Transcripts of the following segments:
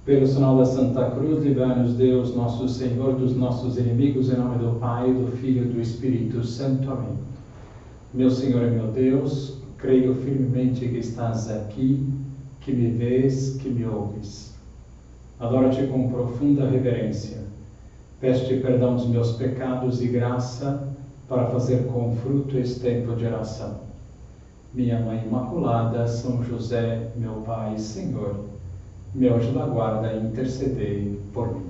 Pelo sinal da Santa Cruz, livrai-nos Deus, nosso Senhor, dos nossos inimigos, em nome do Pai, do Filho e do Espírito Santo. Amém. Meu Senhor e meu Deus, creio firmemente que estás aqui, que me vês, que me ouves. Adoro-te com profunda reverência. Peço-te perdão dos meus pecados e graça para fazer com fruto esse tempo de oração. Minha Mãe Imaculada, São José, meu Pai e Senhor, meu anjo da guarda, intercedei por mim.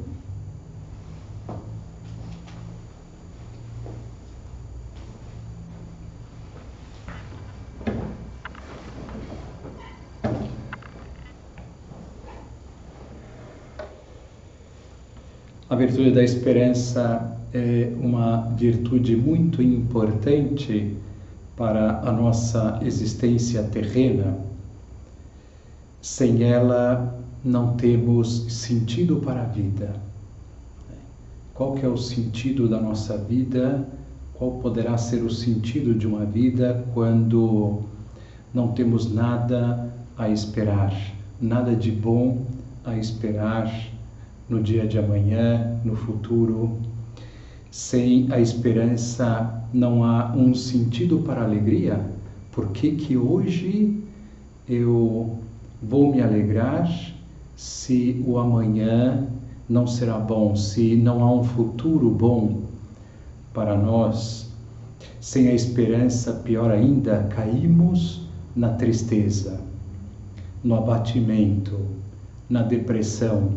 A virtude da esperança é uma virtude muito importante para a nossa existência terrena. Sem ela, não temos sentido para a vida. Qual que é o sentido da nossa vida? Qual poderá ser o sentido de uma vida quando não temos nada a esperar, nada de bom a esperar no dia de amanhã, no futuro? Sem a esperança não há um sentido para a alegria. Por que hoje eu vou me alegrar se o amanhã não será bom, se não há um futuro bom para nós? Sem a esperança, pior ainda, caímos na tristeza, no abatimento, na depressão.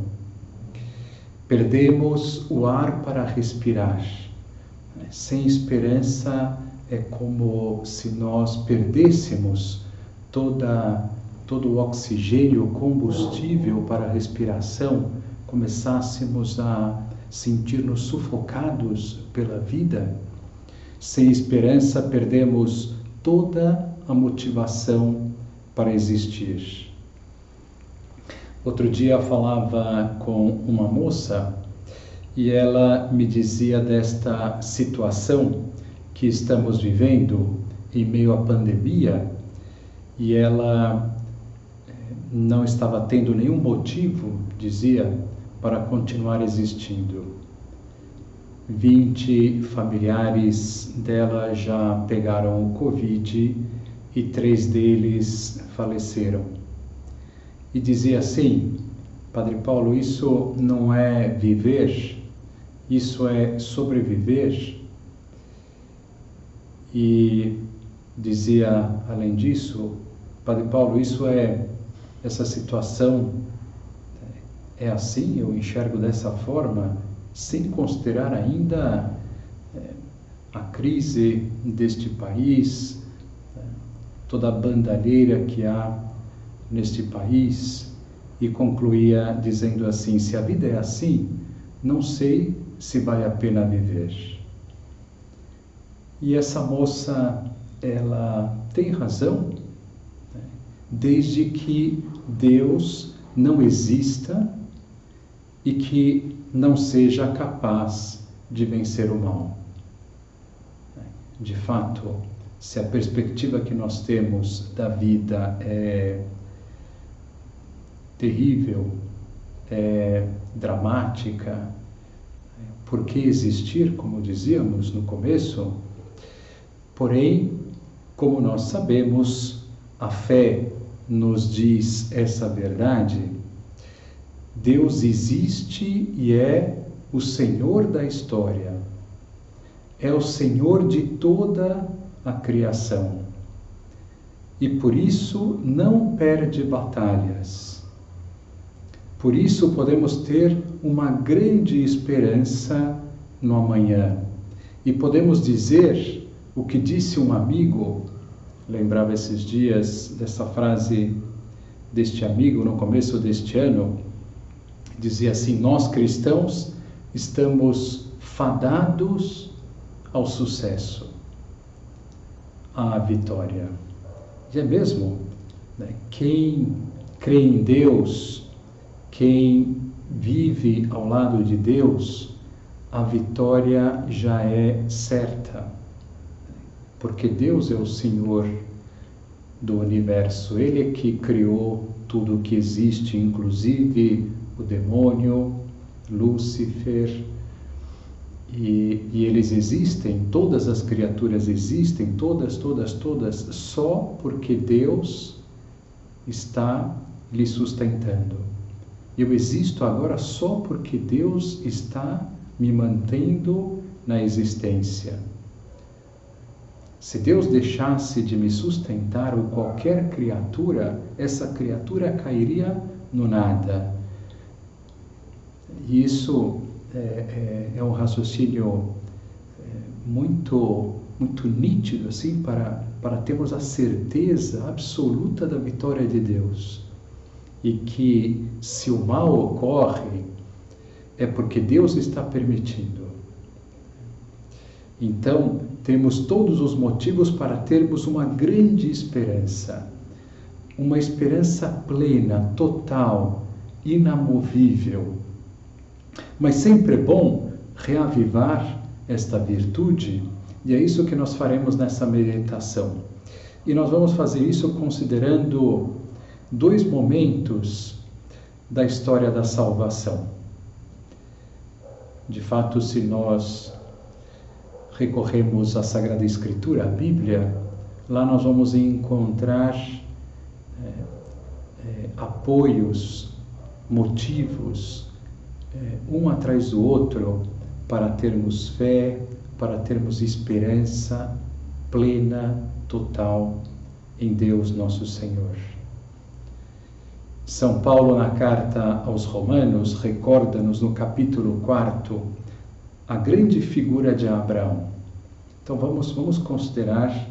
Perdemos o ar para respirar. Sem esperança é como se nós perdêssemos todo o oxigênio, o combustível para a respiração, começássemos a sentir-nos sufocados pela vida. Sem esperança, perdemos toda a motivação para existir. Outro dia falava com uma moça e ela me dizia desta situação que estamos vivendo em meio à pandemia, e ela não estava tendo nenhum motivo, dizia, para continuar existindo. 20 familiares dela já pegaram o Covid e 3 deles faleceram. E dizia assim: Padre Paulo, isso não é viver, isso é sobreviver. E dizia, além disso, Padre Paulo, essa situação é assim, eu enxergo dessa forma, sem considerar ainda a crise deste país, toda a bandalheira que há neste país. E concluía dizendo assim: se a vida é assim, não sei se vale a pena viver. E essa moça, ela tem razão, desde que Deus não exista e que não seja capaz de vencer o mal. De fato, se a perspectiva que nós temos da vida é terrível, é dramática, por que existir, como dizíamos no começo? Porém, como nós sabemos, a fé nos diz essa verdade: Deus existe e é o Senhor da história, é o Senhor de toda a criação, e por isso não perde batalhas. Por isso podemos ter uma grande esperança no amanhã, e podemos dizer o que disse um amigo. Lembrava esses dias dessa frase deste amigo no começo deste ano. Dizia assim: nós cristãos estamos fadados ao sucesso, à vitória. E é mesmo, né? Quem crê em Deus, quem vive ao lado de Deus, a vitória já é certa. Porque Deus é o Senhor do universo, Ele é que criou tudo o que existe, inclusive o demônio, Lúcifer, e eles existem, todas as criaturas existem, todas, só porque Deus está lhe sustentando. Eu existo agora só porque Deus está me mantendo na existência. Se Deus deixasse de me sustentar, ou qualquer criatura, essa criatura cairia no nada. E isso é um raciocínio muito nítido assim, para termos a certeza absoluta da vitória de Deus. E que se o mal ocorre, é porque Deus está permitindo. Então, temos todos os motivos para termos uma grande esperança. Uma esperança plena, total, inamovível. Mas sempre é bom reavivar esta virtude, e é isso que nós faremos nessa meditação. E nós vamos fazer isso considerando 2 momentos da história da salvação. De fato, se nós recorremos à Sagrada Escritura, à Bíblia, lá nós vamos encontrar apoios, motivos, um atrás do outro, para termos fé, para termos esperança plena, total em Deus nosso Senhor. São Paulo, na carta aos Romanos, recorda-nos no capítulo 4 a grande figura de Abraão. Então vamos considerar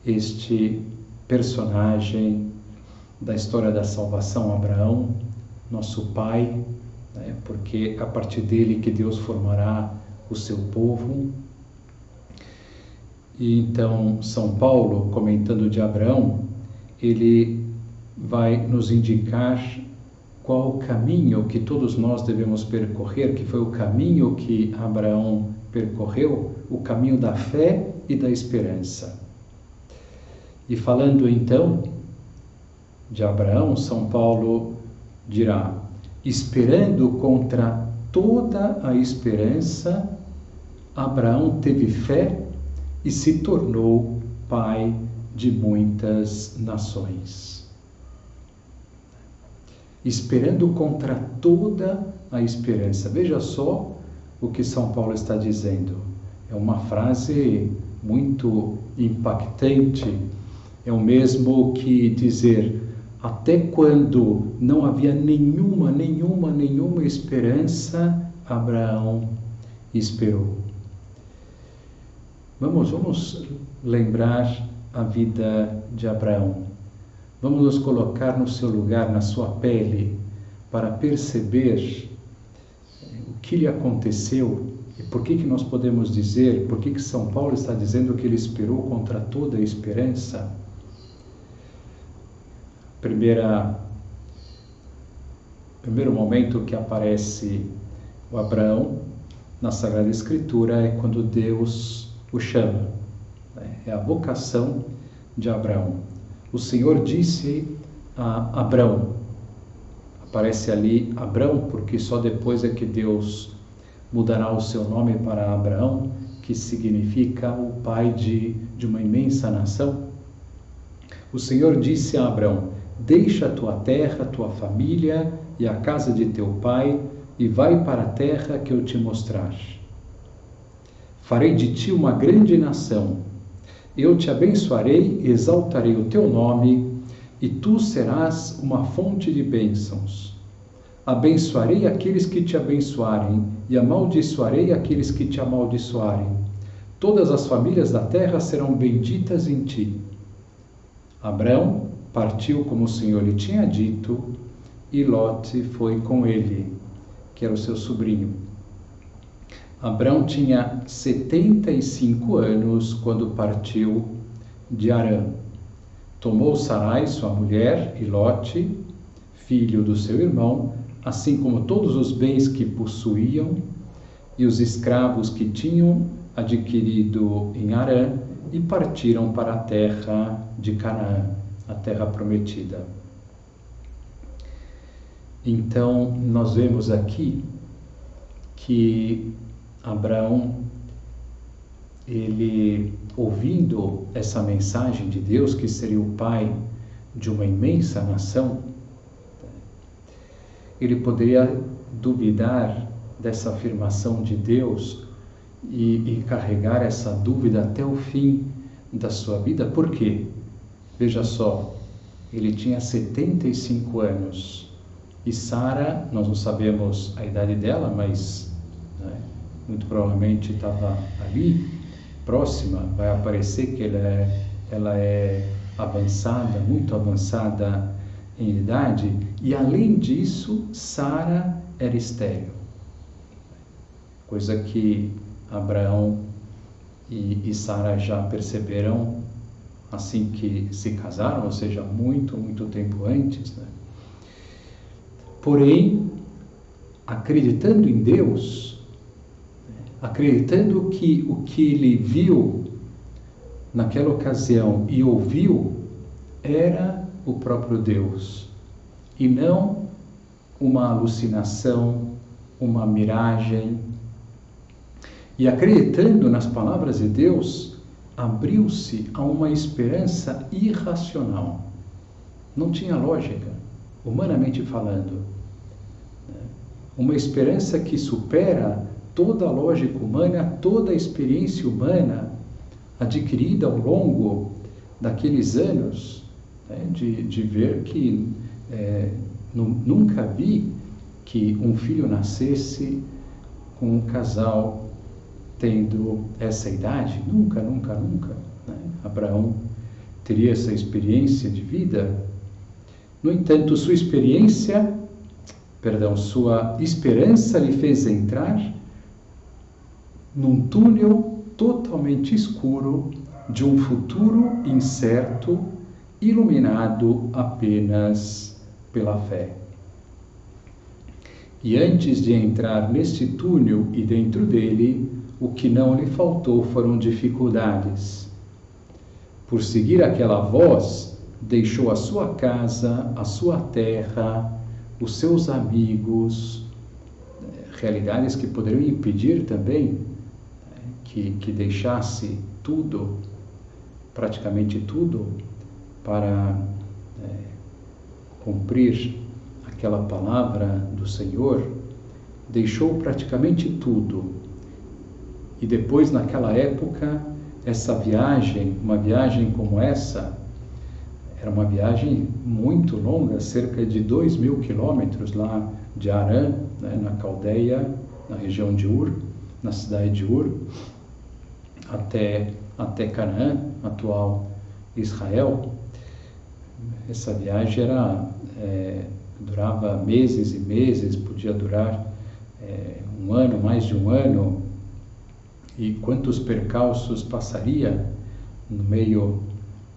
este personagem da história da salvação, Abraão, nosso pai, né? Porque a partir dele que Deus formará o seu povo. E então São Paulo, comentando de Abraão, ele vai nos indicar qual o caminho que todos nós devemos percorrer, que foi o caminho que Abraão percorreu, o caminho da fé e da esperança. E falando então de Abraão, São Paulo dirá: esperando contra toda a esperança, Abraão teve fé e se tornou pai de muitas nações. Esperando contra toda a esperança. Veja só o que São Paulo está dizendo. É uma frase muito impactante. É o mesmo que dizer: até quando não havia nenhuma esperança, Abraão esperou. Vamos lembrar a vida de Abraão. Vamos nos colocar no seu lugar, na sua pele, para perceber o que lhe aconteceu e por que nós podemos dizer, por que São Paulo está dizendo que ele esperou contra toda a esperança. Primeiro momento que aparece o Abraão na Sagrada Escritura é quando Deus o chama. É a vocação de Abraão. O Senhor disse a Abrão, aparece ali Abrão, porque só depois é que Deus mudará o seu nome para Abraão, que significa o pai de uma imensa nação. O Senhor disse a Abrão: deixa a tua terra, a tua família e a casa de teu pai e vai para a terra que eu te mostrar. Farei de ti uma grande nação. Eu te abençoarei, exaltarei o teu nome, e tu serás uma fonte de bênçãos. Abençoarei aqueles que te abençoarem, e amaldiçoarei aqueles que te amaldiçoarem. Todas as famílias da terra serão benditas em ti. Abrão partiu como o Senhor lhe tinha dito, e Lote foi com ele, que era o seu sobrinho. Abrão tinha 75 anos quando partiu de Harã. Tomou Sarai, sua mulher, e Lote, filho do seu irmão, assim como todos os bens que possuíam e os escravos que tinham adquirido em Harã, e partiram para a terra de Canaã, a terra prometida. Então, nós vemos aqui que Abraão, ele, ouvindo essa mensagem de Deus, que seria o pai de uma imensa nação, ele poderia duvidar dessa afirmação de Deus e carregar essa dúvida até o fim da sua vida. Por quê? Veja só, ele tinha 75 anos e Sara, nós não sabemos a idade dela, mas muito provavelmente estava ali, próxima. Vai aparecer que ela é avançada, muito avançada em idade, e além disso, Sara era estéril, coisa que Abraão e Sara já perceberam assim que se casaram, ou seja, muito tempo antes, né? Porém, acreditando em Deus, acreditando que o que ele viu naquela ocasião e ouviu era o próprio Deus, e não uma alucinação, uma miragem. E acreditando nas palavras de Deus, abriu-se a uma esperança irracional. Não tinha lógica, humanamente falando. Uma esperança que supera toda a lógica humana, toda a experiência humana adquirida ao longo daqueles anos, de ver que nunca vi que um filho nascesse com um casal tendo essa idade. Nunca. Abraão teria essa experiência de vida. No entanto, sua esperança lhe fez entrar num túnel totalmente escuro de um futuro incerto, iluminado apenas pela fé. E antes de entrar neste túnel e dentro dele, o que não lhe faltou foram dificuldades. Por seguir aquela voz, deixou a sua casa, a sua terra, os seus amigos, realidades que poderiam impedir também que deixasse tudo, praticamente tudo, para cumprir aquela palavra do Senhor. Deixou praticamente tudo. E depois, naquela época, essa viagem, uma viagem como essa, era uma viagem muito longa, cerca de 2.000 quilômetros lá de Harã, na Caldeia, na região de Ur, na cidade de Ur, até Canaã, atual Israel. Essa viagem durava meses e meses, podia durar um ano, mais de um ano. E quantos percalços passaria no meio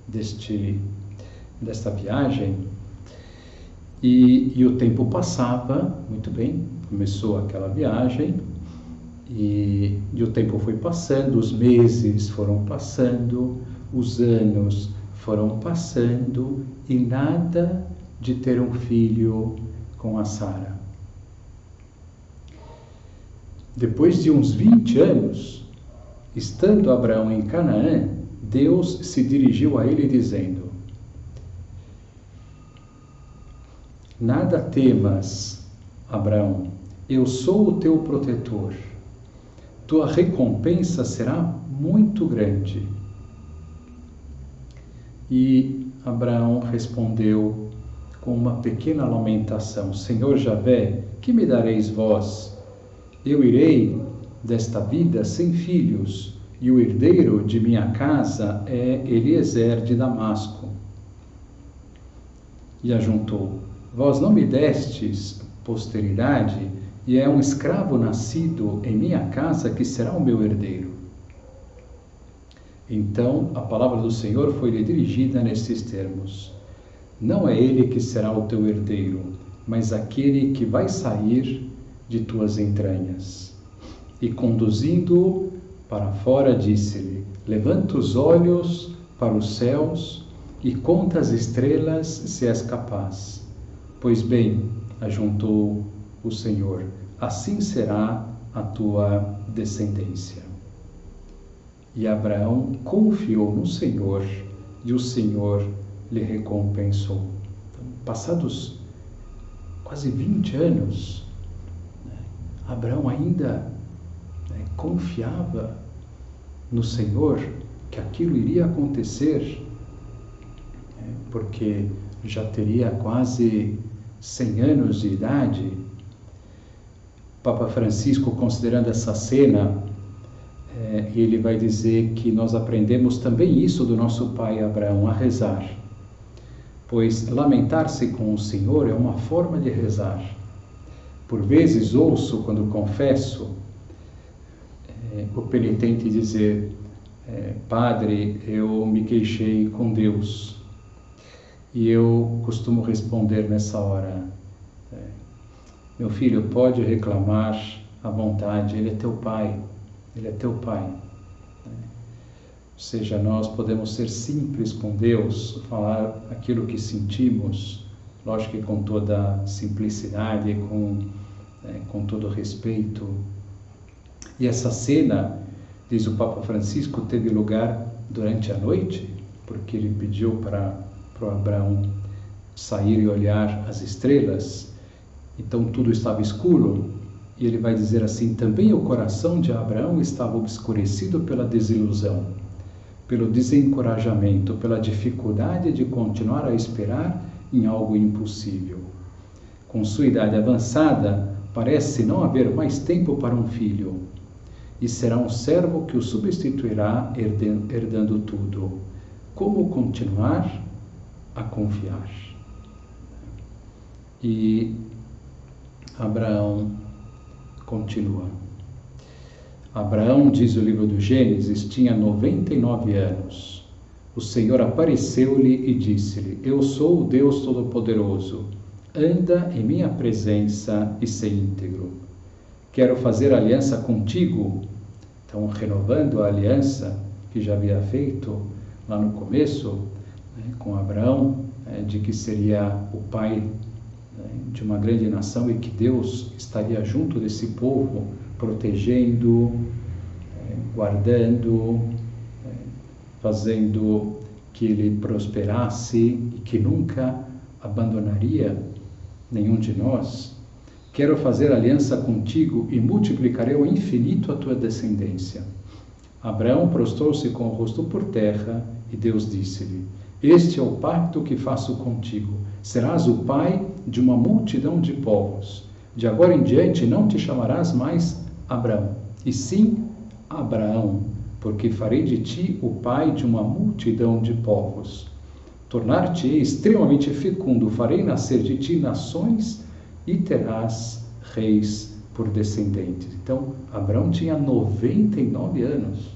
desta viagem? E o tempo passava, muito bem, começou aquela viagem, e o tempo foi passando, os meses foram passando, os anos foram passando, e nada de ter um filho com a Sara. Depois de uns 20 anos, estando Abraão em Canaã, Deus se dirigiu a ele dizendo: Nada temas, Abraão, eu sou o teu protetor. Tua recompensa será muito grande. E Abraão respondeu com uma pequena lamentação: Senhor Javé, que me dareis vós? Eu irei desta vida sem filhos, e o herdeiro de minha casa é Eliezer de Damasco. E ajuntou: Vós não me destes posteridade, e é um escravo nascido em minha casa que será o meu herdeiro. Então a palavra do Senhor foi-lhe dirigida nestes termos: Não é ele que será o teu herdeiro, mas aquele que vai sair de tuas entranhas. E conduzindo-o para fora, disse-lhe: Levanta os olhos para os céus e conta as estrelas, se és capaz. Pois bem, ajuntou o Senhor: assim será a tua descendência. E Abraão confiou no Senhor e o Senhor lhe recompensou. Então, passados quase 20 anos, Abraão ainda confiava no Senhor que aquilo iria acontecer, porque já teria quase 100 anos de idade. Papa Francisco, considerando essa cena, ele vai dizer que nós aprendemos também isso do nosso pai Abraão, a rezar. Pois lamentar-se com o Senhor é uma forma de rezar. Por vezes ouço, quando confesso, o penitente dizer: Padre, eu me queixei com Deus. E eu costumo responder nessa hora: meu filho, pode reclamar à vontade, Ele é teu Pai, Ele é teu Pai. Ou seja, nós podemos ser simples com Deus, falar aquilo que sentimos, lógico que com toda simplicidade, com todo respeito. E essa cena, diz o Papa Francisco, teve lugar durante a noite, porque ele pediu para Abraão sair e olhar as estrelas. Então tudo estava escuro, e ele vai dizer assim: também o coração de Abraão estava obscurecido pela desilusão, pelo desencorajamento, pela dificuldade de continuar a esperar em algo impossível. Com sua idade avançada, parece não haver mais tempo para um filho, e será um servo que o substituirá, herdando tudo. Como continuar a confiar? E Abraão continua. Abraão, diz o livro do Gênesis, tinha 99 anos. O Senhor apareceu-lhe e disse-lhe: eu sou o Deus Todo-Poderoso. Anda em minha presença e ser íntegro. Quero fazer aliança contigo. Então, renovando a aliança que já havia feito lá no começo, com Abraão, de que seria o pai de uma grande nação e que Deus estaria junto desse povo, protegendo, guardando, fazendo que ele prosperasse e que nunca abandonaria nenhum de nós. Quero fazer aliança contigo e multiplicarei ao infinito a tua descendência. Abraão prostrou-se com o rosto por terra e Deus disse-lhe: este é o pacto que faço contigo. Serás o pai de uma multidão de povos. De agora em diante não te chamarás mais Abraão, e sim Abraão, porque farei de ti o pai de uma multidão de povos. Tornar-te-ei extremamente fecundo, farei nascer de ti nações e terás reis por descendentes. Então, Abraão tinha 99 anos.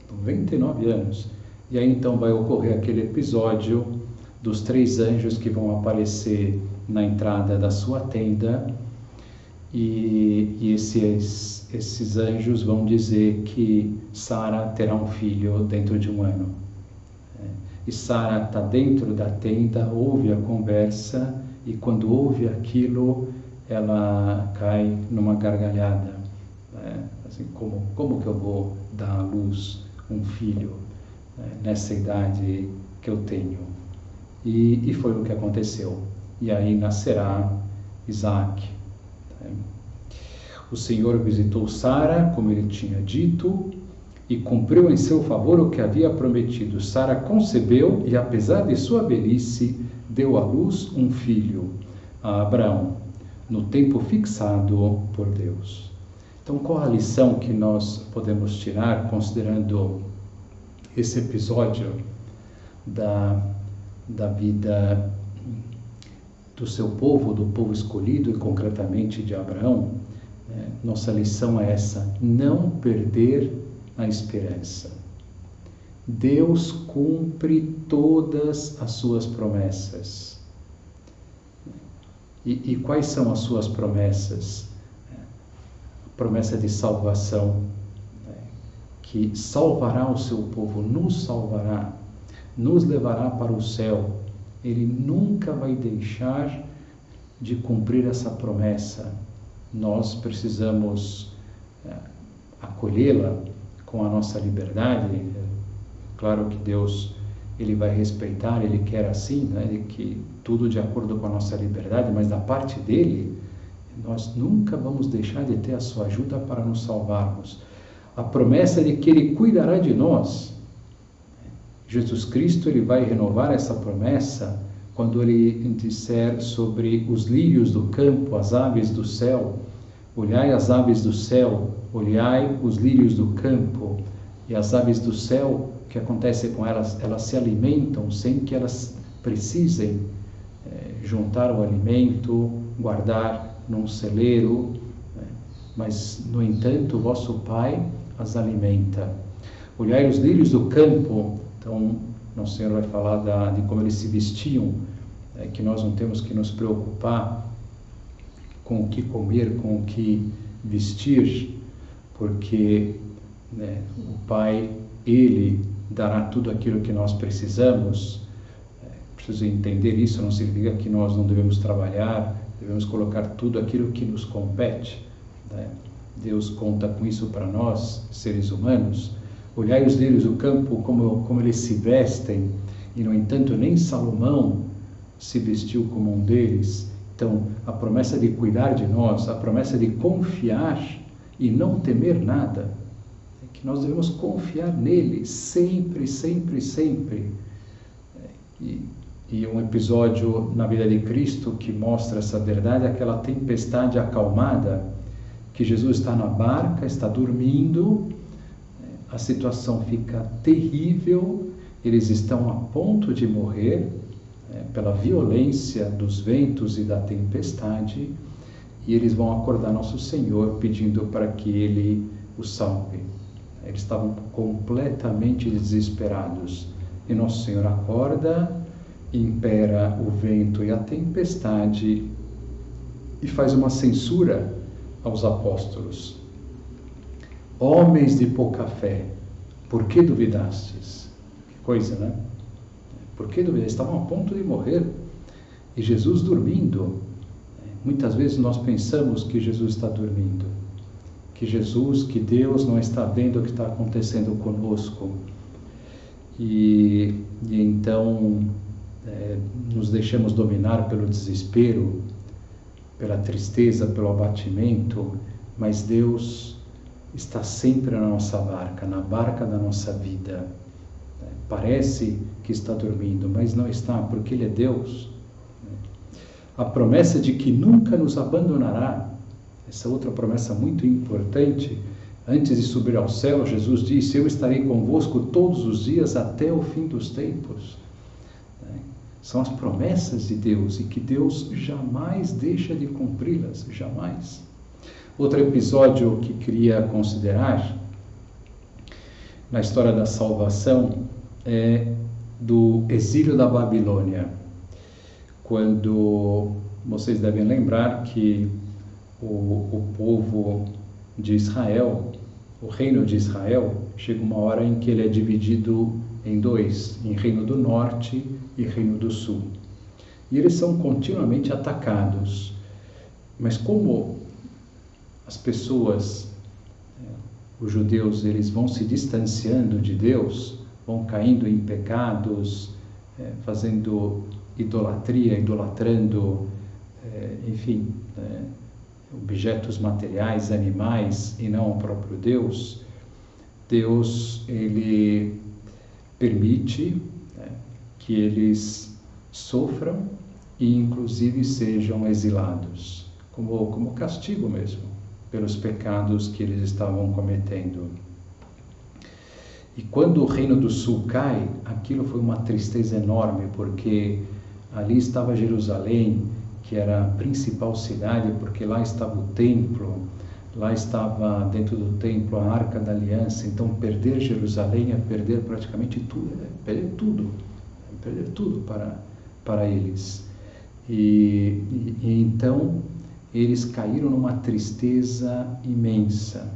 99 anos. E aí então vai ocorrer aquele episódio dos 3 anjos que vão aparecer na entrada da sua tenda, e esses anjos vão dizer que Sara terá um filho dentro de 1 ano. E Sara está dentro da tenda, ouve a conversa, e quando ouve aquilo, ela cai numa gargalhada. Assim, como que eu vou dar à luz um filho nessa idade que eu tenho? E foi o que aconteceu. E aí nascerá Isaac. O Senhor visitou Sara, como ele tinha dito, e cumpriu em seu favor o que havia prometido. Sara concebeu e, apesar de sua velhice, deu à luz um filho, a Abraão, no tempo fixado por Deus. Então, qual a lição que nós podemos tirar, considerando esse episódio da vida do seu povo, do povo escolhido e concretamente de Abraão? Nossa lição é essa: não perder a esperança. Deus cumpre todas as suas promessas. E quais são as suas promessas? A promessa de salvação, que salvará o seu povo, nos salvará, nos levará para o céu. Ele nunca vai deixar de cumprir essa promessa. Nós precisamos acolhê-la com a nossa liberdade. Claro que Deus, Ele vai respeitar, Ele quer assim, né? Que tudo de acordo com a nossa liberdade, mas da parte dEle, nós nunca vamos deixar de ter a sua ajuda para nos salvarmos. A promessa de que Ele cuidará de nós. Jesus Cristo, Ele vai renovar essa promessa quando Ele disser sobre os lírios do campo, as aves do céu. Olhai as aves do céu, olhai os lírios do campo. E as aves do céu, o que acontece com elas? Elas se alimentam sem que elas precisem juntar o alimento, guardar num celeiro, mas, no entanto, o vosso Pai as alimenta. Olhai os lírios do campo. Então, Nosso Senhor vai falar de como eles se vestiam, que nós não temos que nos preocupar com o que comer, com o que vestir, porque o Pai, Ele dará tudo aquilo que nós precisamos. Preciso entender isso, não significa que nós não devemos trabalhar, devemos colocar tudo aquilo que nos compete. Deus conta com isso para nós, seres humanos. Olhai os lírios do campo, como eles se vestem, e no entanto nem Salomão se vestiu como um deles. Então, a promessa de cuidar de nós, a promessa de confiar e não temer nada, é que nós devemos confiar nele sempre, sempre, sempre. E um episódio na vida de Cristo que mostra essa verdade é aquela tempestade acalmada, que Jesus está na barca, está dormindo, a situação fica terrível, eles estão a ponto de morrer pela violência dos ventos e da tempestade, e eles vão acordar Nosso Senhor pedindo para que Ele os salve. Eles estavam completamente desesperados, e Nosso Senhor acorda, impera o vento e a tempestade e faz uma censura aos apóstolos. Homens de pouca fé, por que duvidastes? Que coisa, né? Por que duvidastes? Estavam a ponto de morrer. E Jesus dormindo. Muitas vezes nós pensamos que Jesus está dormindo. Que Deus não está vendo o que está acontecendo conosco. E então nos deixamos dominar pelo desespero, pela tristeza, pelo abatimento, mas Deus está sempre na nossa barca, na barca da nossa vida. Parece que está dormindo, mas não está, porque Ele é Deus. A promessa de que nunca nos abandonará, essa outra promessa muito importante. Antes de subir ao céu, Jesus disse: eu estarei convosco todos os dias até o fim dos tempos. São as promessas de Deus e que Deus jamais deixa de cumpri-las, jamais. Outro episódio que queria considerar na história da salvação é do exílio da Babilônia, quando vocês devem lembrar que o povo de Israel, o reino de Israel, chega uma hora em que ele é dividido em dois, em Reino do Norte e Reino do Sul. E eles são continuamente atacados. Mas como as pessoas, os judeus, eles vão se distanciando de Deus, vão caindo em pecados, fazendo idolatria, idolatrando, enfim, objetos materiais, animais, e não o próprio Deus, Deus, Ele permite que eles sofram e, inclusive, sejam exilados, como castigo mesmo, pelos pecados que eles estavam cometendo. E quando o Reino do Sul cai, aquilo foi uma tristeza enorme, porque ali estava Jerusalém, que era a principal cidade, porque lá estava o templo, lá estava dentro do templo a Arca da Aliança. Então perder Jerusalém é perder praticamente tudo, perder tudo para eles. E então eles caíram numa tristeza imensa.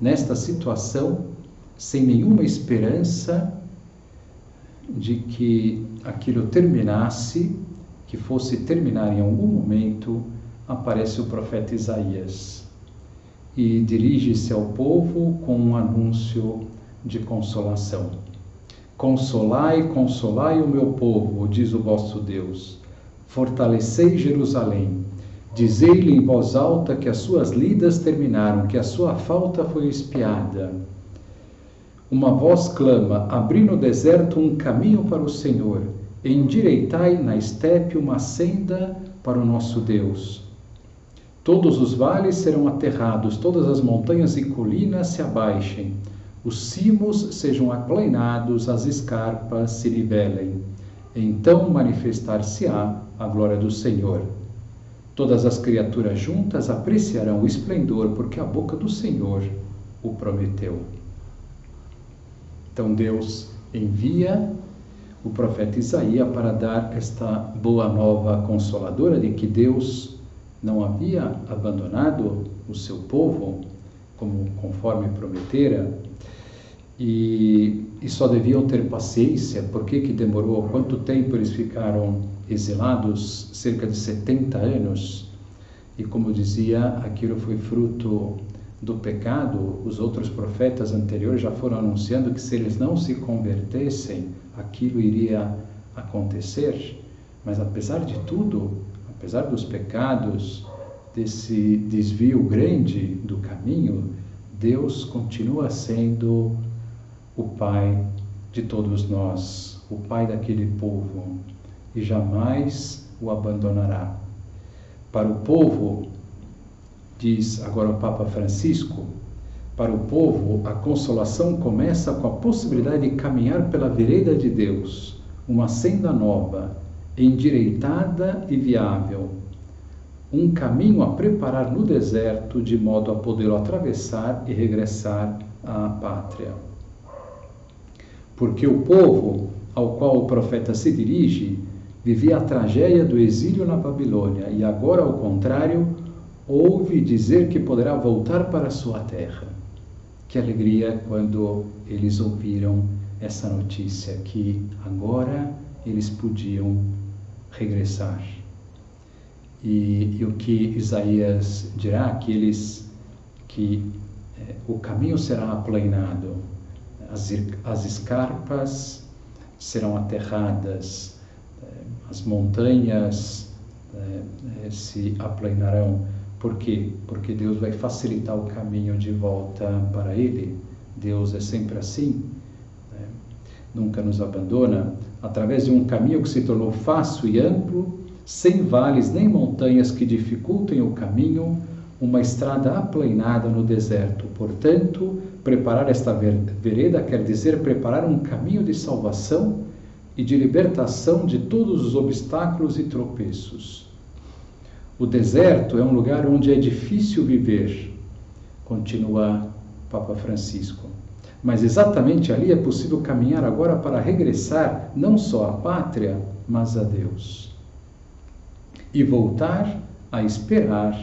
Nesta situação, sem nenhuma esperança de que aquilo terminasse, que fosse terminar em algum momento, aparece o profeta Isaías e dirige-se ao povo com um anúncio de consolação. Consolai, consolai o meu povo, diz o vosso Deus. Fortalecei Jerusalém. Dizei-lhe em voz alta que as suas lidas terminaram, que a sua falta foi expiada. Uma voz clama: abri no deserto um caminho para o Senhor, endireitai na estepe uma senda para o nosso Deus. Todos os vales serão aterrados, todas as montanhas e colinas se abaixem, os cimos sejam aplainados, as escarpas se nivelem. Então manifestar-se-á a glória do Senhor. Todas as criaturas juntas apreciarão o esplendor, porque a boca do Senhor o prometeu. Então Deus envia o profeta Isaías para dar esta boa nova consoladora de que Deus não havia abandonado o seu povo, conforme prometera, e só deviam ter paciência. Por que demorou? Quanto tempo eles ficaram exilados? Cerca de 70 anos. E como dizia, aquilo foi fruto do pecado. Os outros profetas anteriores já foram anunciando que se eles não se convertessem, aquilo iria acontecer. Mas apesar de tudo, apesar dos pecados, desse desvio grande do caminho, Deus continua sendo o Pai de todos nós, o Pai daquele povo, e jamais o abandonará. Para o povo, diz agora o Papa Francisco, para o povo a consolação começa com a possibilidade de caminhar pela vereda de Deus, uma senda nova, endireitada e viável, um caminho a preparar no deserto de modo a poder atravessar e regressar à pátria. Porque o povo ao qual o profeta se dirige vivia a tragédia do exílio na Babilônia e agora, ao contrário, ouve dizer que poderá voltar para a sua terra. Que alegria quando eles ouviram essa notícia, que agora eles podiam regressar. E o que Isaías dirá? Que o caminho será aplainado, as escarpas serão aterradas, as montanhas se aplainarão. Por quê? Porque Deus vai facilitar o caminho de volta para Ele. Deus é sempre assim, nunca nos abandona. Através de um caminho que se tornou fácil e amplo, sem vales nem montanhas que dificultem o caminho, uma estrada aplainada no deserto. Portanto, preparar esta vereda quer dizer preparar um caminho de salvação e de libertação de todos os obstáculos e tropeços. O deserto é um lugar onde é difícil viver, continua Papa Francisco. Mas exatamente ali é possível caminhar agora para regressar não só à pátria, mas a Deus. E voltar a esperar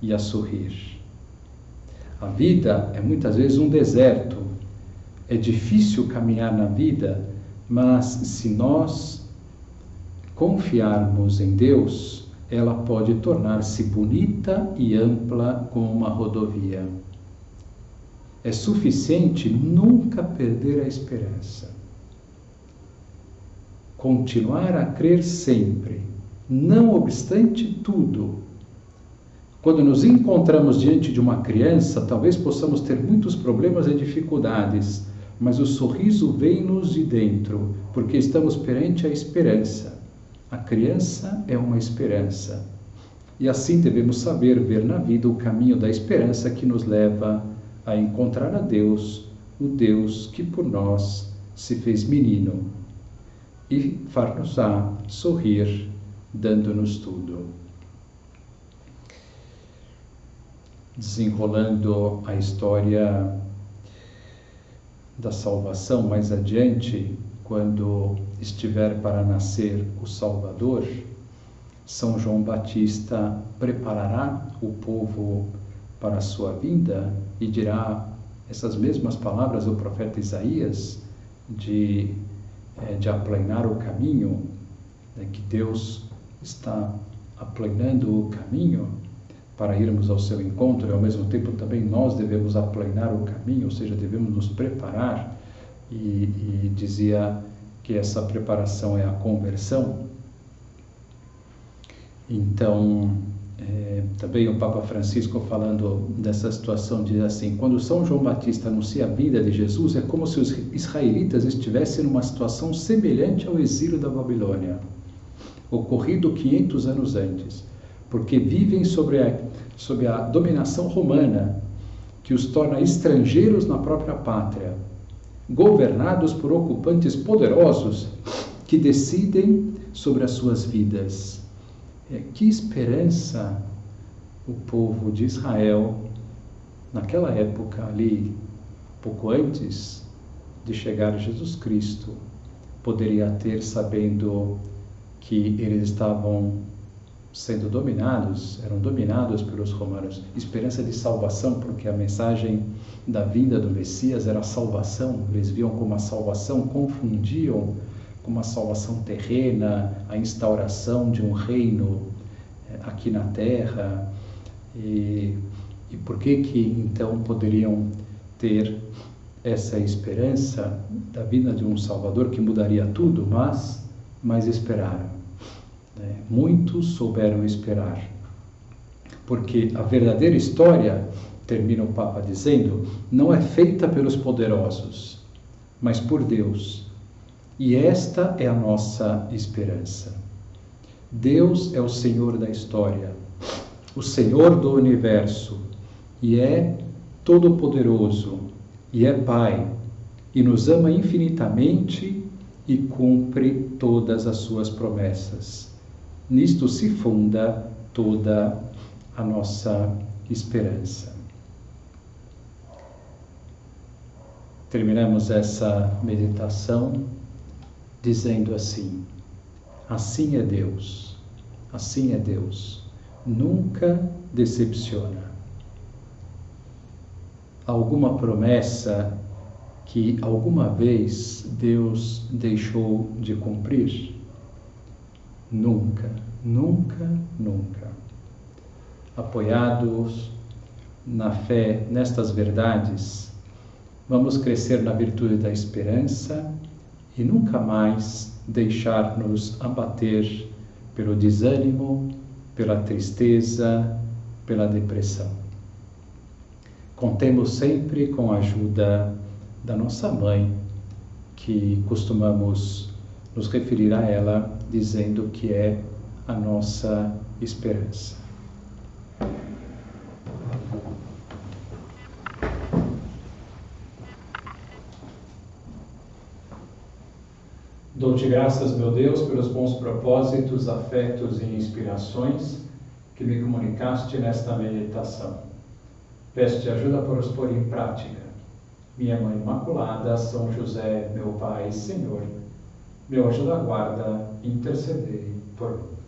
e a sorrir. A vida é muitas vezes um deserto. É difícil caminhar na vida, mas se nós confiarmos em Deus, ela pode tornar-se bonita e ampla como uma rodovia. É suficiente nunca perder a esperança. Continuar a crer sempre, não obstante tudo. Quando nos encontramos diante de uma criança, talvez possamos ter muitos problemas e dificuldades, mas o sorriso vem-nos de dentro, porque estamos perante a esperança. A criança é uma esperança. E assim devemos saber ver na vida o caminho da esperança que nos leva a encontrar a Deus, o Deus que por nós se fez menino, e far-nos-á sorrir, dando-nos tudo. Desenrolando a história da salvação mais adiante, quando estiver para nascer o Salvador, São João Batista preparará o povo para a sua vinda e dirá essas mesmas palavras do profeta Isaías de aplainar o caminho, que Deus está aplanando o caminho para irmos ao seu encontro, e ao mesmo tempo também nós devemos aplanar o caminho, ou seja, devemos nos preparar, e dizia que essa preparação é a conversão. Então, também o Papa Francisco, falando dessa situação, diz assim: quando São João Batista anuncia a vinda de Jesus, é como se os israelitas estivessem numa situação semelhante ao exílio da Babilônia, ocorrido 500 anos antes, porque vivem sob a dominação romana, que os torna estrangeiros na própria pátria, governados por ocupantes poderosos que decidem sobre as suas vidas. Que esperança o povo de Israel, naquela época ali, pouco antes de chegar Jesus Cristo, poderia ter, sabendo que eles estavam sendo dominados, eram dominados pelos romanos. Esperança de salvação, porque a mensagem da vinda do Messias era a salvação. Eles viam como a salvação, confundiam com uma salvação terrena, a instauração de um reino aqui na terra. E por que então poderiam ter essa esperança da vinda de um Salvador que mudaria tudo? Mas esperaram. Muitos souberam esperar, porque a verdadeira história, termina o Papa dizendo, não é feita pelos poderosos, mas por Deus. E esta é a nossa esperança. Deus é o Senhor da história, o Senhor do universo, e é todo-poderoso, e é Pai, e nos ama infinitamente e cumpre todas as suas promessas. Nisto se funda toda a nossa esperança. Terminamos essa meditação dizendo assim: assim é Deus, nunca decepciona. Alguma promessa que alguma vez Deus deixou de cumprir? Nunca, nunca, nunca. Apoiados na fé nestas verdades, vamos crescer na virtude da esperança e nunca mais deixar-nos abater pelo desânimo, pela tristeza, pela depressão. Contemos sempre com a ajuda da nossa mãe, que costumamos nos referir a ela dizendo que é a nossa esperança. Dou-te graças, meu Deus, pelos bons propósitos, afetos e inspirações que me comunicaste nesta meditação. Peço-te ajuda para os pôr em prática. Minha Mãe Imaculada, São José, meu Pai e Senhor, meu anjo da guarda, intercedei por mim.